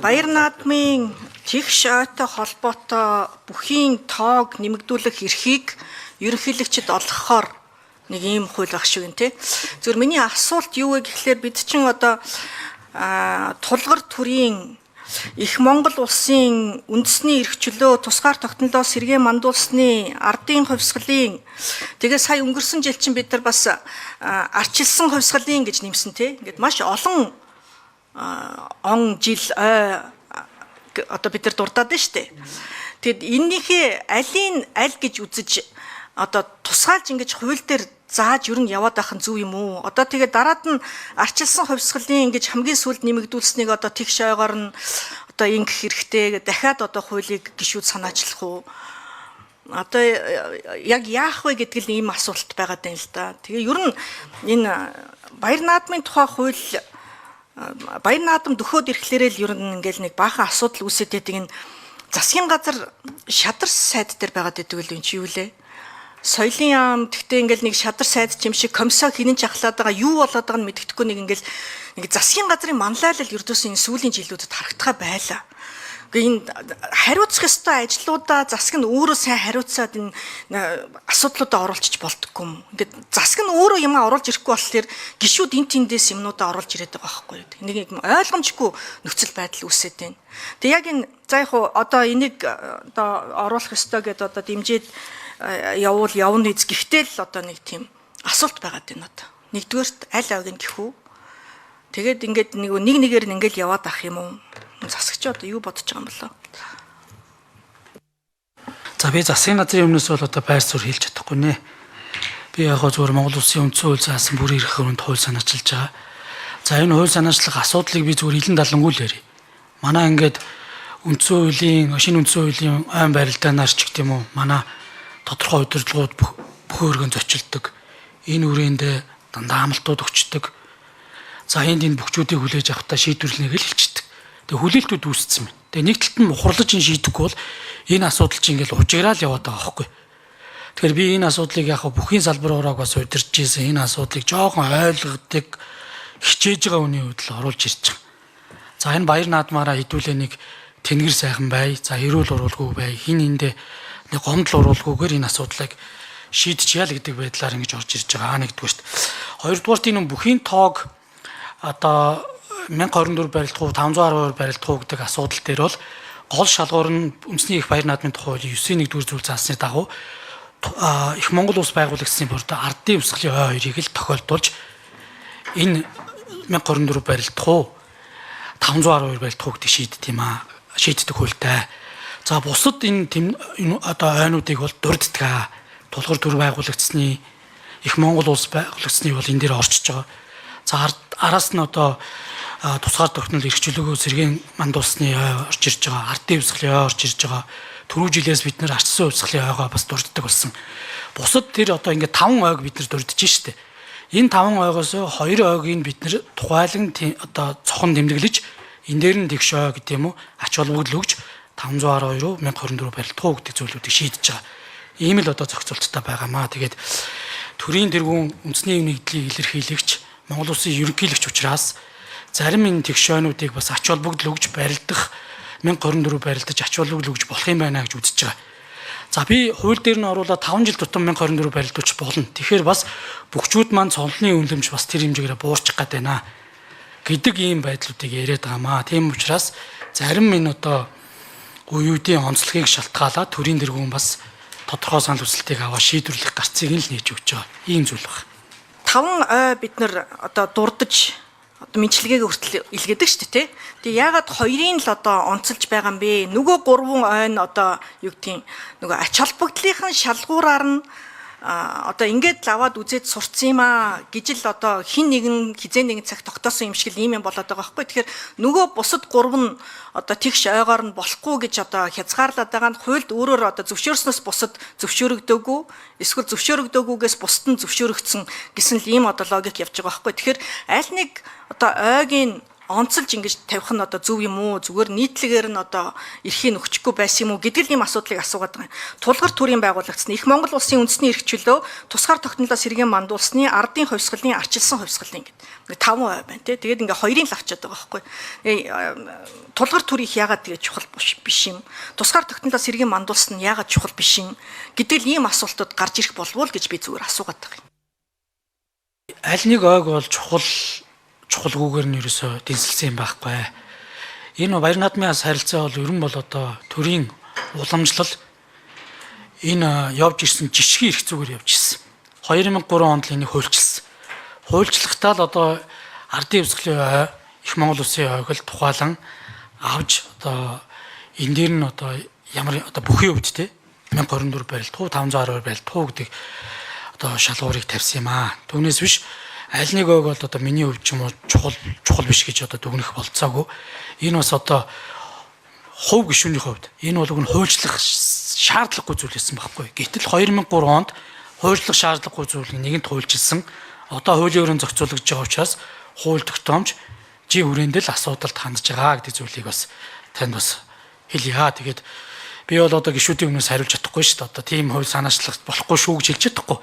Баяр наадмын тэгш ойтой холбоотой бүхийн тоог нэмэгдүүлэх эрхийг ерөнхийлөгчд олгохоор нэг ийм хууль баг шиг юм тий. Зөвхөн миний асуулт юу вэ гэхлээр бид чинь одоо тулгар төрийн их Монгол улсын үндэсний эрх чөлөө тусгаар тогтнолоос сэргээ мандуулсны ардын хувьсгалын тэгээ сая өнгөрсөн жил чинь бид нар бас арчилсан хувьсгалын гэж нэмсэн тий. Ингээд маш олон он жил одоо бид нар дурдаад байна шүү дээ. Тэгэд эннийхээ аль гэж үзэж одоо тусгаалж ингэж хууль дээр зааж ер нь яваад байх нь зөв юм уу? Одоо тэгээ дараад нь арчилсан хувьсгалын ингэж хамгийн сүүлд нэмэгдүүлсэнийг одоо тэгш ойгоор нь одоо ингэх хэрэгтэй дахиад одоо хуулийг гишүүд санаачлах уу? Одоо яг яах вэ гэдэг л ийм асуулт байгаад байна л да. Тэгээ ер нь энэ баяр наадмын тухай хууль баяр наадам дөхөөд ирэхлээрээ л ер нь ингээл нэг баахан асуудал үүсээд байдаг. Энэ засгийн газар шадар сайд дээр байгаад байдаг л юм чи юу лээ? Соёлын яам тэгтээ ингээл нэг шадар сайд юм шиг комиссаа хинэн чахлаад байгаа юу болоод байгааг нь мэддэхгүй нэг ингээл нэг засгийн газрын манлайлал ердөөс энэ сүүлийн жилүүдэд харагдахаа байлаа. Энэ хариуцах ёстой ажлуудаа засаг нь өөрөө сайн хариуцаад энэ асуудлуудаа оруулчих болдоггүй юм. Ингээд засаг нь өөрөө юм оруулж ирэхгүй болохоор гишүүд эн тэндээс юмнуудаа оруулж ирээд байгаа байхгүй юу. Нэг ойлгомжгүй нөхцөл байдал үүсээд байна. Тэг яг энэ за яг одоо энийг одоо оруулах ёстой гэдээ одоо дэмжиж явна биз. Гэхдээ л одоо нэг тийм асуулт байгаад байна одоо. Нэгдүгээрт аль авиг нь гэхүү. Тэгээд ингээд нэг нэгээр нь ингээд яваад ах юм уу? Засагч одоо юу бодож байгаа юм болоо? За би засгийн газрын өмнөөс бол одоо байр суурь хэлж чадахгүй нэ. Би яг зөвхөн Монгол Улсын үндсэн хууль заасан бүрийн эрх хөрөнд хууль санаачилж байгаа. За энэ хууль санаачлах асуудлыг би зөвхөн илэн далангуй л ярив. Манай ингээд үндсэн хуулийн шинэ үндсэн хуулийн айн барилдаанаар ч гэх юм уу манай тодорхой удирдлагууд бүх өргөн зочилдог. Энэ үрээндээ дандаа амлалтууд өгчдөг. За энд энэ бүхчүүдийг хүлээж авахдаа шийдвэрлэнэ гэж хэлчихдэг. Тэгээ хүлээлтүүд үүссэн байна. Тэгээ нэг талд нь ухарлаж ин шийдэхгүй бол энэ асуудал чинь ингээл учиграал яваад байгаа байхгүй. Тэгэхээр би энэ асуудлыг яг бүхийн салбараараа бас удирдах гэсэн энэ асуудлыг жоохон ойлгодог хичээж байгаа хүний хувьд л оруулж ирж байгаа. За энэ баяр наадмаараа хэдүүлээ нэг тэнгэр сайхан бай, за эрүүл уруулгүй бай, хин эндээ нэг гомдол уруулгүйгээр энэ асуудлыг шийдчихъя л гэдэг байдлаар ингэж орж ирж байгаа. Нэгдүгээрт. Хоёрдугаарт энэ бүхийн тоог одоо 1024 барилдах уу 512 барилдах уу гэдэг асуудал дээр бол гол шалгуур нь үндэсний их баяр наадмын тухай хуулийн 9-1-р зүйл заасны дагуу их Монгол улс байгуулагчдын бордо ардын хувьсгалын ой 2-ыг л тохиолдуулж энэ 1024 барилдах уу 512 барилдах уу гэдэг шийддэг юм аа. Шийддэг хуультай. За бусад энэ одоо ойнуудыг бол дурддаг. Тулгар төр байгуулагчдын их Монгол улс байгуулагчдын бол энэ дээр орчиж байгаа. За араас нь одоо тусгаар тогтнол эрх чөлөөгөө сэргээн мандуулсны орж ирж байгаа. Ардын хувьсгалын орж ирж байгаа. Түрүү жилээс бид нэр арчсан хувьсгалын ойгоо бас дурддаг болсон. Бусад тэр одоо ингээд 5 ойг бид нар дурдж штэ. Энэ 5 ойгоос 2 ойгийг бид нар тухайлан одоо цохон тэмдэглэж энэ дээр нь тэгш ой гэдэг юм уу ач холбогдол өгж 512 1024 барилдах уу гэдэг зүйлүүдийг шийдэж байгаа. Ийм л одоо зохицуулттай байгаамаа. Тэгээд төрийн тэргүүн үндэсний нэгдлийг илэрхийлэгч Монгол Улсын ерөнхийлөгч учраас зарим энэ тэгшөөнүүдийг бас ач холбогдол өгж барилдах 1024 барилдаж ач холбогдол өгж болох юм байна гэж үзэж байгаа. За би хууль дээр нь оруулаад 5 жил тутам 1024 барилдуулж болно. Тэгэхээр бас бүгчүүд маань цонлны үнэлэмж бас тэр хэмжээгээр буурчих гээд байна гэдэг ийм байдлуудыг яриад байгаамаа. Тийм учраас зарим энэ одоо үеүүдийн онцлогийг шалтгаалаад төрийн тэргүүн бас тодорхой санал хүсэлтийг аваа шийдвэрлэх гарцыг нь л нээж өгч байгаа. Ийм зүйл байна. 5 ой бид нар одоо дурдж одоо мэдлэгийг хүртэл илгээдэг шүү дээ тий. Тэгээ яагаад хоёрын л одоо онцолж байгаа юм бэ? Нөгөө 3 ой нь одоо юу гэдгийг нөгөө ач холбогдлынхын шалгуураар нь одоо ингээд л аваад үзээд сурцсан юм аа гэж л одоо хин нэгэн хизээ нэгэн цаг тогтоосон юм шиг л ийм юм болоод байгаа байхгүй. Тэгэхээр нөгөө бусад 3 нь одоо тэгш ойгоор нь болохгүй гэж одоо хязгаарлаад байгаа нь хуульд өөрөөр одоо зөвшөөрснөөс бусад зөвшөөрөгдөөгүй эсвэл зөвшөөрөгдөөгүйгээс бусад нь зөвшөөрөгдсөн гэсэн л ийм одоо логик явж байгаа байхгүй. Тэгэхээр аль нэг одоо ойгийн онцолж ингэж тавих нь одоо зөв юм уу? Зүгээр нийтлэгээр нь одоо эрхийг өгчихгүй байсан юм уу гэдэг ийм асуудлыг асуугаад байгаа юм. Тулгар төрийн байгуулагдсан их Монгол улсын үндэсний эрх чөлөө тусгаар тогтнолоо сэргээн мандуулсны ардын хувьсгалын арчилсан хувьсгалын гэдэг. 5% байна тий. Тэгээд ингээ хоёрын л авчаад байгаа байхгүй. Тулгар төр их яагаад тэгээ чухал биш юм? Тусгаар тогтнолоо сэргээн мандуулсан нь яагаад чухал биш юм? Гэтэл ийм асуултууд гарч ирэх болов уу гэж би зүгээр асуугаад байгаа юм. Аль нэг ойг бол чухалгүйгээр нь ерөөсөө дэнсэлсэн юм байхгүй. Энэ баяр наадмын харилцаа бол ер нь бол одоо төрийн уламжлал энэ явж ирсэн жишгийн эрх зүгээр явж ирсэн. 2003 онд л энийг хуульчилсан. Хуульчлахтаа л одоо ардын хувьсгалын ой, их Монгол улсын ойг л тухайлан авж одоо энэ дээр нь одоо ямар одоо бүхий хувьд те 1024 барил, туу 512 барил, туу гэдэг одоо шалгуурыг тавьсан юм аа. Түүнээс биш аль нэг ойг бол одоо миний хувьд ч юм уу чухал биш гэж одоо дүгнэх болцоогүй. Энэ бас одоо хувь гишүүний хувьд энэ бол уг нь хуульчлах шаардлагагүй зүйл байсан байхгүй. Гэтэл 2003 онд хуульчлах шаардлагагүй зүйлийг нэгэнд хуульчилсан. Одоо хуулийн өрөөнд зохицуулагдж байгаа учраас хууль тогтоомж жи хүрээндээ л асуудалд хандж байгаа гэдэг зүйлийг бас танд бас хэлье. Тэгээд би бол одоо гишүүдийн өмнөөс хариулж чадахгүй шүү дээ. Одоо тийм хууль санаачлах болохгүй шүү гэж хэлж чадахгүй.